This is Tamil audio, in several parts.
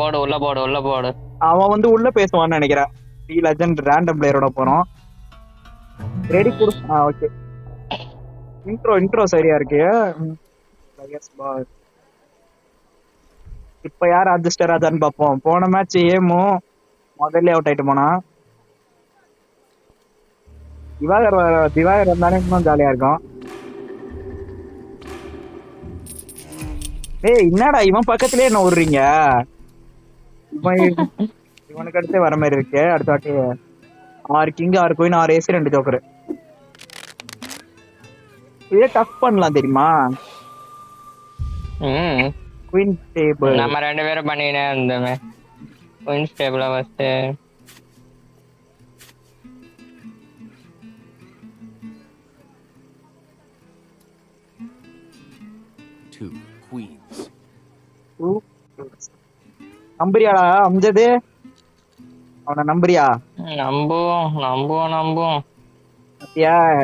போடு உள்ள போடு உள்ள போடு. அவன் வந்து உள்ள பேசுவான்னு நினைக்கிறேன். டி லெஜண்ட் ரேண்டம் பிளேயரோட போறோம். ரெடி கொடு. ஓகே. இன்ட்ரோ சரியா இருக்கு. இப்ப யார் அட்ஜஸ்டர் ஆதான்னு பாப்போம். போன மேட்ச் ஏமோ முதல்ல அவுட் ஆயிட்டு போனா. திவாகர் வந்தாலே இன்னும் ஜாலியா இருக்கும். ஏய் என்னடா இவன் பக்கத்துலயே என்ன விடுறீங்க? இவனுக்கு அடுத்து வர மாதிரி இருக்கு. அடுத்த வாட்டி 6 கிங் 6 குயின் 6 ஏசி 2 ஜோக்கர். இதே டஃப் பண்ணலாம் தெரியுமா? குயின் டேபிள் நம்ம 2 பேரும் பண்ணினே இருந்தோமே. Queen table first. நம்புறியாடா அம்ஜது? அவனை நம்புறியா? நம்புவோம்.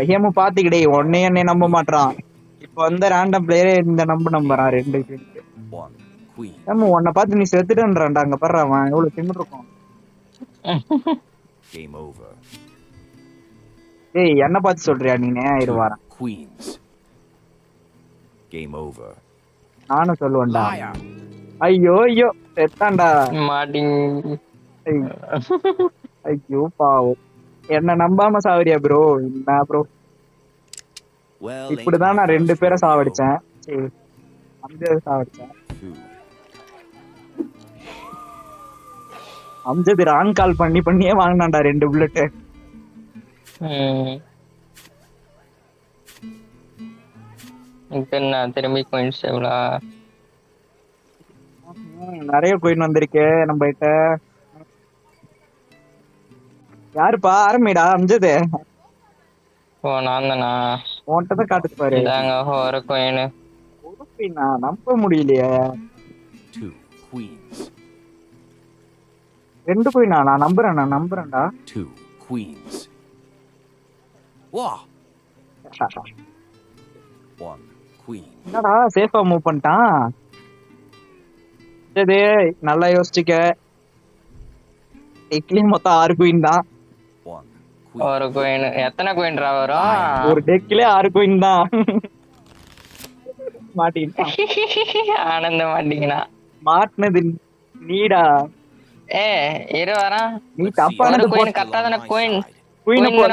ஹேமு பாத்துக்கிட்டே உடனே என்னை நம்ப மாட்டான். இப்ப வந்த ரேண்டம் பிளேயரே இந்த நம்புறான் 2 ஹேமு உன்னை பார்த்து நீ செத்துட்டேன்றான்டா. அங்க பாரு அவன் எவ்வளவு திமிரு இருக்கும். ஏய் என்ன பார்த்து சொல்றியா நீனே? இருவாரன் நானும் சொல்லுவேன்டா. ஐயோ செத்தான்டா. ஐயோ பாவம். என்ன நம்பாம சாவரியா ப்ரோ? என்ன ப்ரோ இப்படிதான் நான் 2 பேரை சாவடிச்சேன். சரி அம்ஜது சாவடிச்சேன். அம்ஜது ராங் கால் பண்ணியே வாங்கினான்டா 2 புல்லட். திரும்பி குயின்ஸ் எவ்வளோ நிறைய குயின் வந்திருக்கு நம்ம கிட்ட. யாருப்பா ஆரம்பிடா அம்ஜது? ஓ நான் தானா? உன்கிட்ட தான் காட்டுச்சு பாரு. ஒரு குயின். ஒரு குயினா? நம்ப முடியலையே. 2 குயினா? நான் நம்புறேன்டா. என்னடா சேஃபா மூவ் பண்ணிட்டான். சரி நல்லா யோசிச்சுக்க. டெக்லி மொத்தம் 6 குயின் தான். ஒரு குயின் எத்தனை குயின்ரா வரும்? ஒரு டெக்ல 6 குயின் தான். மாட்டிக்கிட்டான். ஆனந்த மாட்டீங்கன்னா மாட்டினது நீடா. இரு வரேன். நீ தப்பானது குயின் கரெக்டான குயின்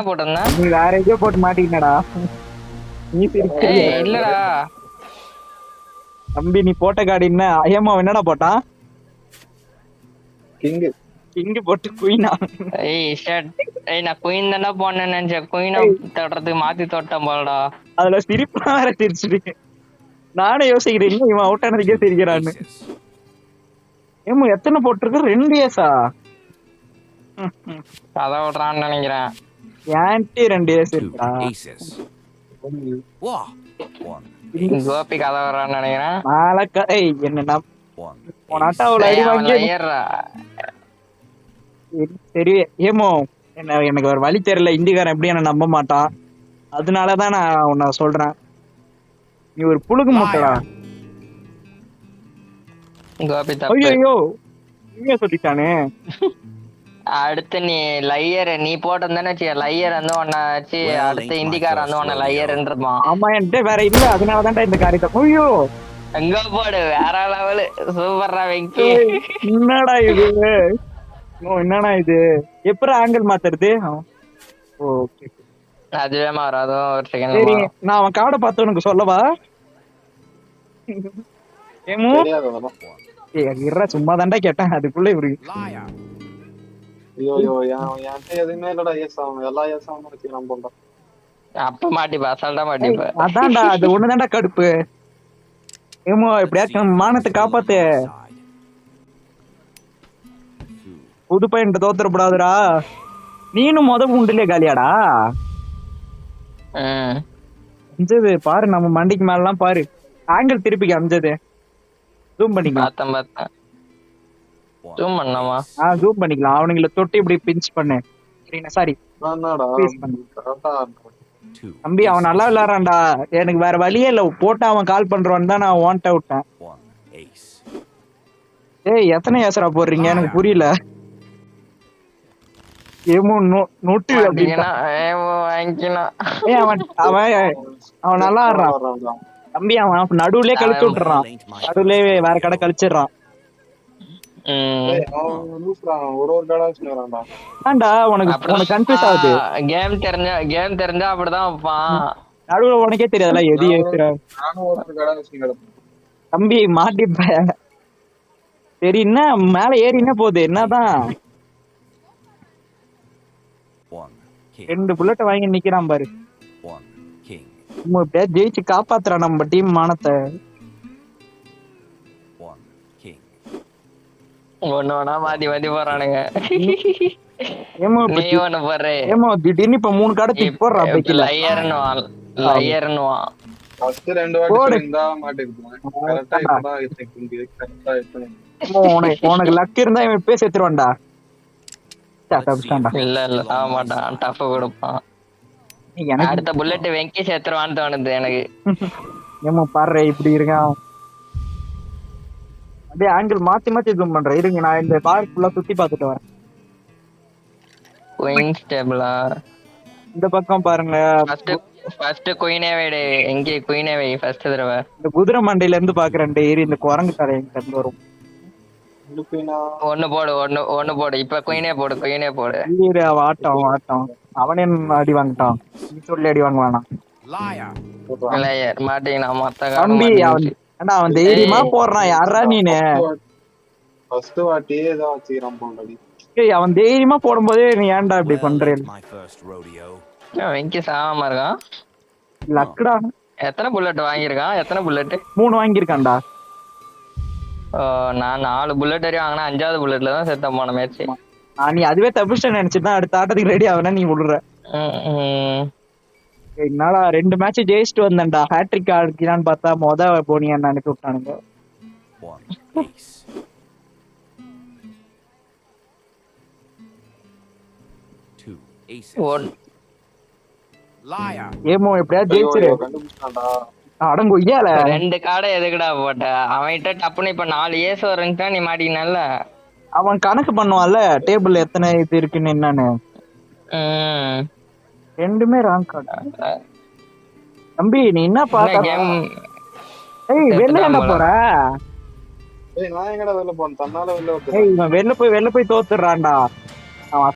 போட்டிருந்தா. நீ வேற எங்கேயோ போட்டு மாட்டிக்கினடா. நீ இல்லடா தம்பி நீ போட்ட கார்டு என்ன? ஐயம்மா என்னடா போட்டான்? கிங் போட்டு குயினா? நான் குயின் தானே போனேன்னு நினைச்சேன். குயினை தொடுறதுக்கு மாத்தி தொட்டேன் போலடா. அதுல சிரிப்பா வேற சிரிச்சுட்டு நானே யோசிக்கிறேன் இவன் அவுட் ஆனதுக்கே சிரிக்கிறான்னு. ஏமா எத்தனை போட்டிருக்கு? 2 ஏஸா? கதை விடுறான்னு நினைக்கிறேன். ஏன்ட்டு 2 ஏஸ் இருக்கா? கோபி கதை விடுறான்னு நினைக்கிறேன். என்ன போனாட்டா அவ்வளவு அடி வாங்கி. சரி ஏமோ எனக்கு ஒரு வழி தெரியல. இந்திக்காரன் எப்படி என்ன நம்ப மாட்டான். அதனாலதான் நான் உன்ன சொல்றேன். நீ ஒரு புழுகு முட்டடா. கோபி ஐயோ நீங்க சொல்லிட்டானே. அடுத்து நீ லையர் நீ போட்டிருந்தானே லையர் வந்து ஒன்ன வச்சு அடுத்து இந்திக்காரன் வந்து ஒன்ன லையர்ன்னு இருப்பான். ஆமா என்கிட்ட வேற இல்ல. அதனாலதான்டா இந்த காரியத்தை. ஐயோ எங்க போடு வேற லெவலு. சூப்பர்ரா வெங்கி. என்னடா இது? என்னடா இது? எப்பறம் ஆங்கிள் மாத்துறது? ஓகே அதுவே மாறாதும் ஒரு செகண்ட். சரி நான் அவன் கார்டை பார்த்து உனக்கு சொல்லவா? இற சும்மா தாண்டா கேட்டேன். அதுக்குள்ள இவரு அப்ப மாட்டிப்பா அசால்ட்டா மாட்டிப்பா. அதான்டா அது ஒண்ணுதான்டா கடுப்பு. ஏமோ எப்படியாச்சும் மானத்தை காப்பாத்து. புது பையன் தோத்துறப்படாதுடா. நீனும் உண்டுலே காலியாடா. அஞ்சது பாரு நம்ம மண்டிக்கு மேலாம் பாரு. ஆங்கிள் திருப்பிக்க அஞ்சது. ஜூம் பண்ணிக்கலாம். ஜூம் பண்ணலாமா? ஜூம் பண்ணிக்கலாம். அவனுங்கள தொட்டி இப்படி பிஞ்ச் பண்ணு. சாரி தம்பி அவன் நல்லா விளையாடுறான்டா. எனக்கு வேற வழியே இல்ல. போட்டா அவன் கால் பண்றான்னு தான் நான் வாண்ட் விட்டேன். ஏய் எத்தனை ஏசரா போடுறீங்க எனக்கு புரியல. ஏமோ நொட்டு அப்படின்ட்டா. மாட்டீங்கன்னா வாங்கிக்கலாம். ஏய் அவன் அவன் அவன் நல்லா ஆடுறான் தம்பி. அவன் நடுவுலயே கழிச்சு விட்டுறான், நடுவுலயே வேற கடை கழிச்சிடுறான். ஆண்டா உனக்கு கன்ஃபியூஸ் ஆகுது. கேம் தெரிஞ்சா அப்படிதான் வைப்பான். நடுவுல உனக்கே தெரியாதுல எது ஏசுற தம்பி. மாட்டிப்ப சரி என்ன மேல ஏறி என்ன போகுது என்னதான். 2 புல்லட் வாங்கி நிக்கிறான் பாரு. எப்படியா ஜெயிச்சு காப்பாத்துறான் நம்ம டீம் மானத்தை. ஒண்ணு வேணா மாத்தி மாத்தி போறானுங்க. ஏமோ திடீர்னு இப்ப 3 கடை தூக்கி போடுறா பைக்கில. உனக்கு லக் இருந்தா இவன் பேச எடுத்துருவான்டா. இல்ல இல்ல சாக மாட்டான், டஃப் கொடுப்பான். அடுத்த புல்லட் வெங்கி சேர்த்துருவான்னு தோணுது எனக்கு. ஏமா பாரு இப்படி இருக்கான். அப்படியே ஆங்கிள் மாத்தி மாத்தி ஜூம் பண்றேன். இருங்க நான் இந்த பார்க் ஃபுல்லா சுத்தி பார்த்துட்டு வரேன். குயின் ஸ்டேபிளா இந்த பக்கம் பாருங்க. ஃபர்ஸ்ட் குயினே வைடு. எங்க குயினே வை ஃபர்ஸ்ட் தடவை. இந்த குதிரை மண்டையில இருந்து பாக்குறேன் டேரி. இந்த குரங்கு தலை எங்க இருந்து வரும். ஒண்ணு போடு இப்ப குயினே போடு. ஆட்டம் ஆட்டம். அவனே அடி வாங்கிட்டான். நீ சொல்லி அடி வாங்க வேணாம். மாட்டீங்கன்னா மொத்த தம்பி அவன் தைரியமா போடுறான். யாரா நீனு? அவன் தைரியமா போடும்போதே நீ ஏன்டா இப்படி பண்றேன்? வெங்கி சாகாம இருக்கான். லக்குடா. எத்தனை புல்லட் வாங்கியிருக்கான்? 3 வாங்கியிருக்கான்டா. நான் 4 புல்லட் வரையும் வாங்கினா 5வது புல்லட்ல தான் செத்த போன மேட்ச். நீ அதுவே தப்பிச்சிட்டேன்னு நினைச்சுதான் அடுத்த ஆட்டத்துக்கு ரெடி ஆகுனா நீ விடுற. என்னால 2 மேட்ச் ஜெயிச்சுட்டு வந்தேன்டா. ஹேட்ரிக் ஆடிக்கிறான்னு பார்த்தா போனியான்னு அனுப்பி விட்டானுங்க. ஏமோ எப்படியா ஜெயிச்சிரு. அடங்கு ஐயால 2 காடை எதுக்குடா போட்ட? அவன்கிட்ட டப்புன்னு இப்ப 4 ஏஸ் வருங்கா நீ மாட்டினால. அவன் கணக்கு பண்ணுவான்ல டேபிள் எத்தனை இது இருக்குன்னு என்னன்னு. ரெண்டுமே ராங் கார்டு. தம்பி நீ என்ன பாக்க? ஏய் வெளில என்ன போற? நான் எங்கடா வெளில போறேன்? தன்னால வெளில வெளில போய் தோத்துறான்டா.